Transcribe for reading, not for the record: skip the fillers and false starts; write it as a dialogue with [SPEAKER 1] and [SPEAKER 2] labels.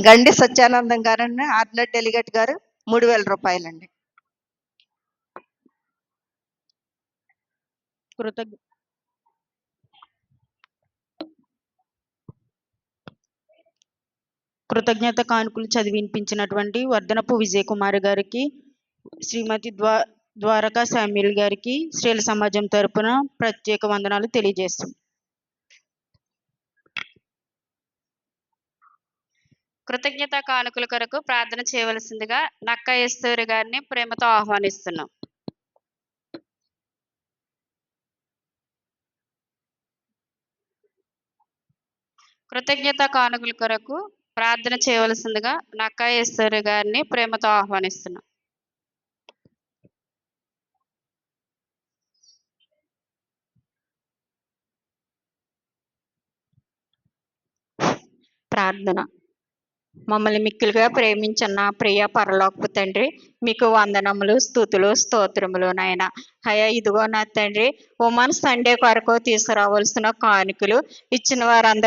[SPEAKER 1] గండి సత్యానందం గారండి, ordinary delegate గారు 3000 రూపాయలండి.
[SPEAKER 2] కృతజ్ఞత కానుకలు చదివి వినిపించినటువంటి వర్ధనపు విజయ్ కుమార్ గారికి, శ్రీమతి ద్వారకా శామ్యుల్ గారికి స్త్రీల సమాజం తరపున ప్రత్యేక వందనాలు తెలియజేస్తాం.
[SPEAKER 3] కృతజ్ఞత కానుకల కొరకు ప్రార్థన చేయవలసిందిగా నక్క ఏస్తూరి గారిని ప్రేమతో ఆహ్వానిస్తున్నాం. కృతజ్ఞత కానుకల కొరకు ప్రార్థన చేయవలసిందిగా నక్క ఏస్తూరి గారిని ప్రేమతో ఆహ్వానిస్తున్నాం.
[SPEAKER 4] ప్రార్థన. మమ్మల్ని మిక్కిలుగా ప్రేమించన్న ప్రియ పరలోకపు తండ్రి, మీకు వందనములు, స్తుతులు, స్తోత్రములు నాయన. అయ్యా, ఇదిగో నా తండ్రి, ఉమెన్స్ సండే కొరకు తీసుకురావాల్సిన కానుకలు ఇచ్చిన వారందరూ